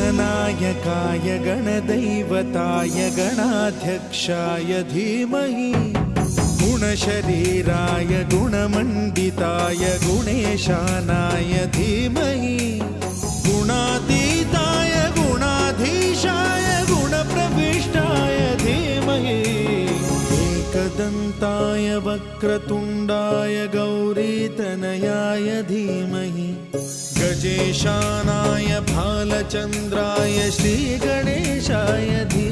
गणनायकाय गणदैवताय गणाध्यक्षाय धीमहि गुणशरीराय गुणमण्डिताय गुणेशानाय धीमहि गुणातीताय गुणाधीशाय गुणप्रविष्टाय धीमहि एकदन्ताय वक्रतुण्डाय गौरीतनयाय धीमहि गजेशानाय भालचन्द्राय श्रीगणेशाय धीमहि